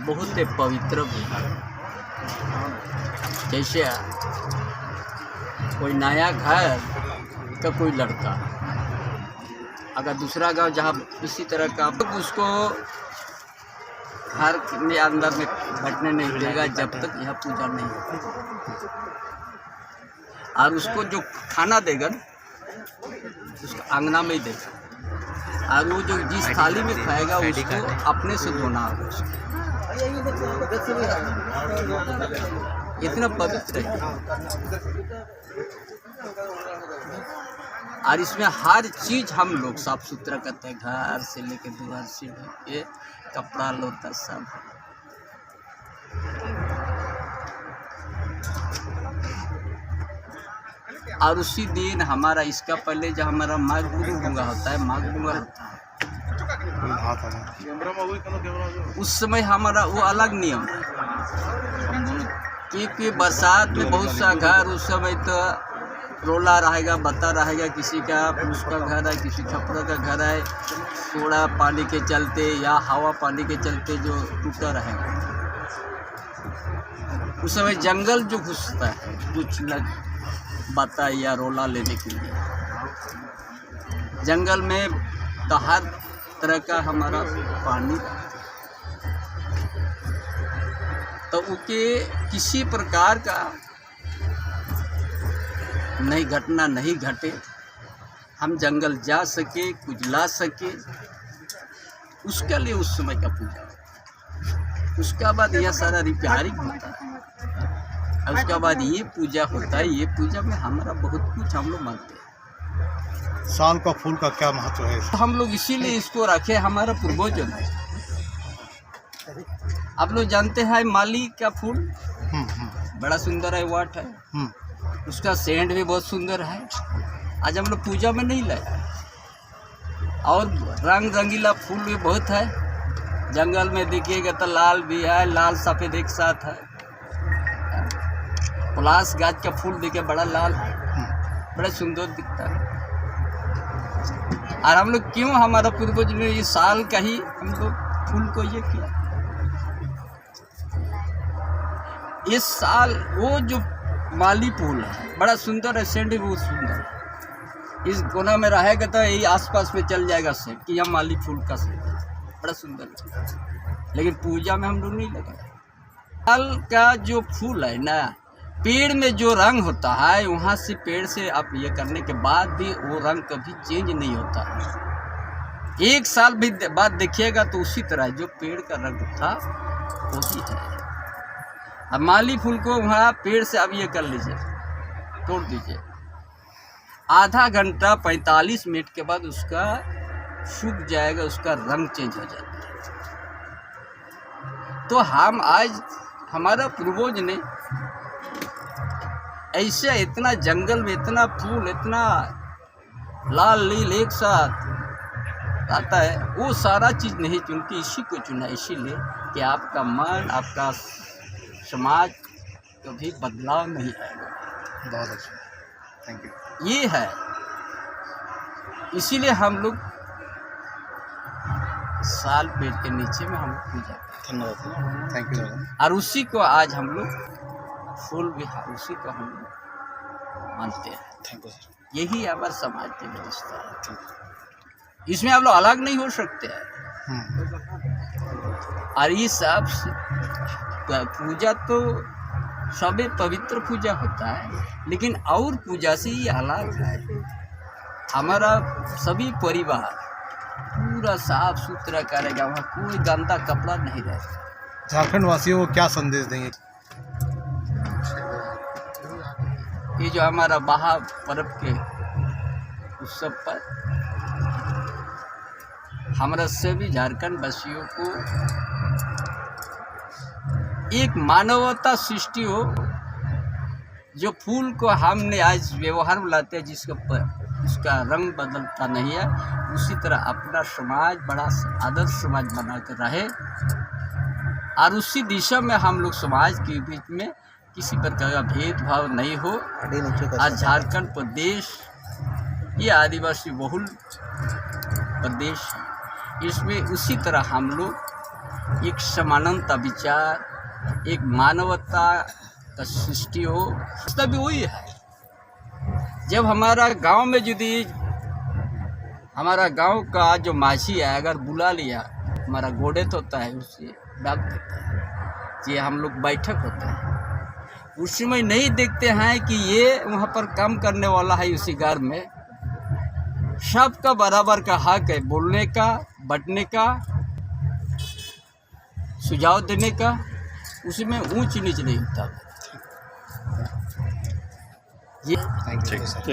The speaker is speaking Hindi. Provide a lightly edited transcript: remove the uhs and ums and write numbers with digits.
बहुत ही पवित्र भी है। जैसे कोई नया घर का कोई लड़का अगर दूसरा गांव जहाँ इसी तरह का उसको घर में अंदर में बैठने नहीं देगा जब तक यह पूजा नहीं होगा। और उसको जो खाना देगा उसको अंगना में ही देगा, और वो जो जिस थाली में खाएगा उसको अपने से धोना होगा उसको। इतना पवित्र है। और इसमें हर चीज़ हम लोग साफ सुथरा करते हैं, घर से लेकर द्वार से लेके कपड़ा लौटा सब। और उसी दिन हमारा इसका पहले जो हमारा माघ बुंगा होता है, माघ बुंगा होता है, उस समय हमारा वो अलग नियम है। क्योंकि बरसात में बहुत सा घर उस समय तो रोला रहेगा, बता रहेगा, किसी का उसका घर है, किसी छपरा का घर है, थोड़ा पानी के चलते या हवा पानी के चलते जो टूटा रहेगा। उस समय जंगल जो घुसता है कुछ लग बता या रोला लेने के लिए, जंगल में तो हर तरह का हमारा पानी, तो उनके किसी प्रकार का नहीं घटना नहीं घटे, हम जंगल जा सके, कुछ ला सके, उसके लिए उस समय का पूजा। उसका बाद यह सारा रिपेयरिंग होता है, और उसके बाद ये पूजा होता है। ये पूजा में हमारा बहुत कुछ हम लोग मानते हैं। साल का फूल का क्या महत्व है? तो हम लोग इसीलिए इसको रखे, हमारा पूर्वजों ने। आप लोग जानते हैं माली का फूल बड़ा सुंदर है, वाट है, उसका सेंट भी बहुत सुंदर है। आज हम लोग पूजा में नहीं लाए। और रंग रंगीला फूल भी बहुत है, जंगल में देखिएगा तो लाल भी है, लाल सफ़ेद एक साथ है। पलास गाछ का फूल देखे बड़ा लाल है, बड़ा सुंदर दिखता है। और हम लोग क्यों, हमारा पूर्वज ने ये साल का ही हम लोग फूल को ये किया। इस साल वो जो माली फूल है बड़ा सुंदर है, सेंट भी बहुत सुंदर है। इस कोना में रहेगा तो यही आसपास में चल जाएगा सेंट कि यह माली फूल का सेंट बड़ा सुंदर है। लेकिन पूजा में हम लोग नहीं लगाए। साल का जो फूल है ना, पेड़ में जो रंग होता है वहाँ से पेड़ से आप ये करने के बाद भी वो रंग कभी चेंज नहीं होता है। एक साल भी बाद देखिएगा तो उसी तरह जो पेड़ का रंग था वही है। अब माली फूल को वहाँ पेड़ से अब ये कर लीजिए, तोड़ दीजिए, आधा घंटा 45 मिनट के बाद उसका सूख जाएगा, उसका रंग चेंज हो जाता है। तो हम आज हमारा पूर्वज ने ऐसे इतना जंगल में इतना फूल, इतना लाल नील एक साथ आता है, वो सारा चीज़ नहीं चुन के इसी को चुना, इसीलिए कि आपका मन, आपका समाज कभी बदलाव नहीं आएगा। बहुत अच्छा, थैंक यू। ये है, इसीलिए हम लोग साल पेड़ के नीचे में हम लोग पूजा करते हैं। धन्यवाद, थैंक यू। और उसी को आज हम लोग फूल भी उसी को हम लोग मानते हैं। Thank you sir. यही हमारे समाज की व्यवस्था है, इसमें आप लोग अलग नहीं हो सकते हैं। और ये सब पूजा तो सभी पवित्र पूजा होता है, लेकिन और पूजा से ये अलग है। हमारा सभी परिवार पूरा साफ सुथरा करेगा, वहाँ कोई गंदा कपड़ा नहीं रहेगा। झारखंड वासियों को क्या संदेश देंगे? ये जो हमारा बहा पर्व के उत्सव पर हमारा सभी झारखंड वासियों को एक मानवता सृष्टि हो। जो फूल को हमने आज व्यवहार में लाते हैं, जिसके ऊपर उसका रंग बदलता नहीं है, उसी तरह अपना समाज बड़ा आदर्श समाज बना कर रहे, और उसी दिशा में हम लोग समाज के बीच में किसी प्रकार का भेदभाव नहीं हो। आज झारखंड प्रदेश ये आदिवासी बहुल प्रदेश है, इसमें उसी तरह हम लोग एक समानता विचार, एक मानवता का सृष्टि हो, तभी वही है। जब हमारा गांव में यदि हमारा गांव का जो माझी है अगर बुला लिया, हमारा गोडेत होता है, उससे डाक देता है, ये हम लोग बैठक होता है, उस समय नहीं देखते हैं कि ये वहाँ पर काम करने वाला है, उसी घर में सबका बराबर का हक है, बोलने का, बंटने का, सुझाव देने का, उसमें ऊंच नीच नहीं होता। ये थैंक यू सर।